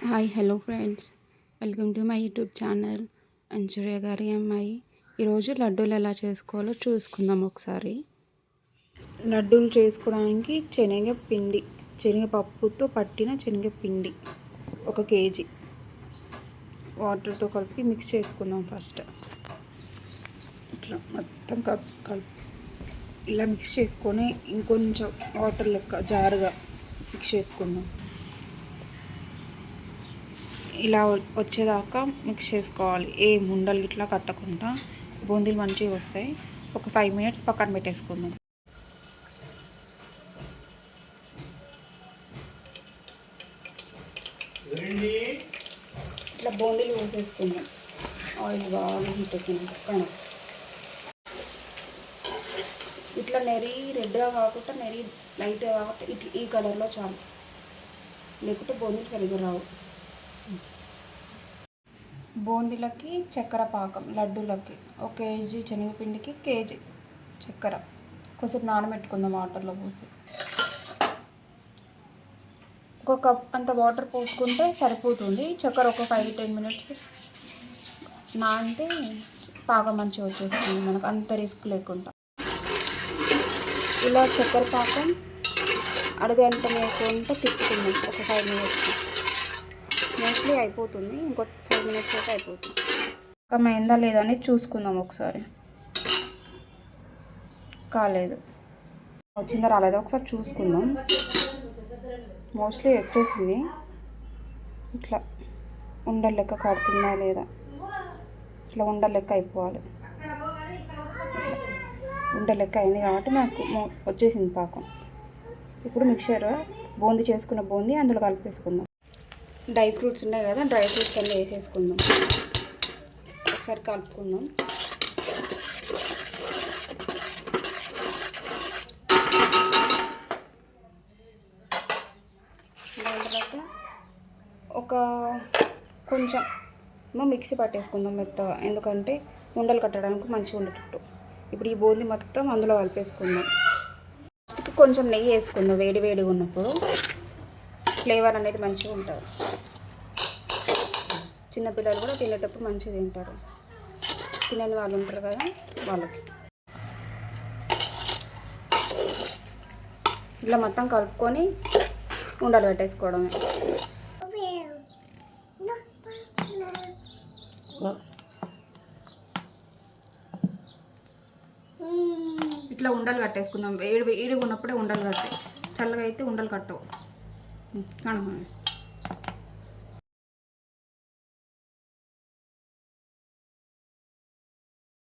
Hi hello friends, welcome to my YouTube channel అంచుర్య గారి అమ్మాయి. ఈరోజు లడ్డూలు ఎలా చేసుకోవాలో చూసుకుందాం ఒకసారి. లడ్డూలు చేసుకోవడానికి శనగపప్పుతో పట్టిన శనగపిండి 1 kg వాటర్తో కలిపి మిక్స్ చేసుకుందాం. ఫస్ట్ ఇట్లా మొత్తం ఇలా మిక్స్ చేసుకొని ఇంకొంచెం వాటర్ లెక్క జారుగా మిక్స్ చేసుకుందాం. ఇలా వచ్చేదాకా మిక్స్ చేసుకోవాలి. ఏ ఉండలు ఇట్లా కట్టకుండా బూందీలు మంచిగా వస్తాయి. ఒక 5 minutes పక్కన పెట్టేసుకుందాం. ఇట్లా బూందీలు పోసేసుకుందాం. ఆయిల్ బాగా హీట్ ఎక్కినాక ఇట్లా నెరి రెడ్గా కాకుండా నెరి లైట్గా కాకుండా ఇట్లా ఈ కలర్లో చాలు, లేకుంటే బూందీలు సరిగ్గా రావు. బూందీలకి చక్కెర పాకం, లడ్డూలకి 1 kg శనగపిండికి 1 kg చక్కెర కొంచెం నానబెట్టుకుందాం వాటర్లో పోసి. 1 cup అంత వాటర్ పోసుకుంటే సరిపోతుంది. చక్కెర ఒక 5-10 minutes నానితే పాకం మంచిగా వచ్చేస్తుంది మనకు, అంత రిస్క్ లేకుండా. ఇలా చక్కెర పాకం అడుగంట లేకుండా తిప్పుకుందాం ఒక 5 minutes. మోస్ట్లీ అయిపోతుంది, ఇంకో 5 minutes అయితే అయిపోతుంది. అయిందా లేదా అని చూసుకుందాం ఒకసారి. కాలేదు, వచ్చిందా రాలేదా ఒకసారి చూసుకుందాం. మోస్ట్లీ వచ్చేసింది. ఇట్లా ఉండల లెక్క కడుతుందా లేదా, ఇట్లా ఉండల లెక్క అయిపోవాలి. ఉండల లెక్క అయింది కాబట్టి నాకు వచ్చేసింది పాకం. ఇప్పుడు మిక్చర్ బూందీ చేసుకున్న బూందీ అందులో కలిపేసుకుందాం. డ్రై ఫ్రూట్స్ ఉన్నాయి కదా, డ్రై ఫ్రూట్స్ అన్నీ వేసేసుకుందాం. ఒకసారి కలుపుకుందాం. దాని తర్వాత కొంచెం మిక్సీ పట్టేసుకుందాం మెత్తగా, ఎందుకంటే ఉండలు కట్టడానికి మంచిగా ఉండేటట్టు. ఇప్పుడు ఈ బూందీ మొత్తం అందులో కలిపేసుకుందాం. ఫస్ట్కి కొంచెం నెయ్యి వేసుకుందాం, వేడిగా ఉన్నప్పుడు ఫ్లేవర్ అనేది మంచిగా ఉంటుంది. చిన్నపిల్లలు కూడా తినేటప్పుడు మంచిగా తింటారు, తినని వాళ్ళు ఉంటారు కదా వాళ్ళకి. ఇలా మొత్తం కలుపుకొని ఉండలు పెట్టేసుకోవడమే. ఇట్లా ఉండలు కట్టేసుకుందాం. వేడిగా ఉన్నప్పుడే ఉండలు కట్టాయి, చల్లగా అయితే ఉండలు కట్టవు. కనుక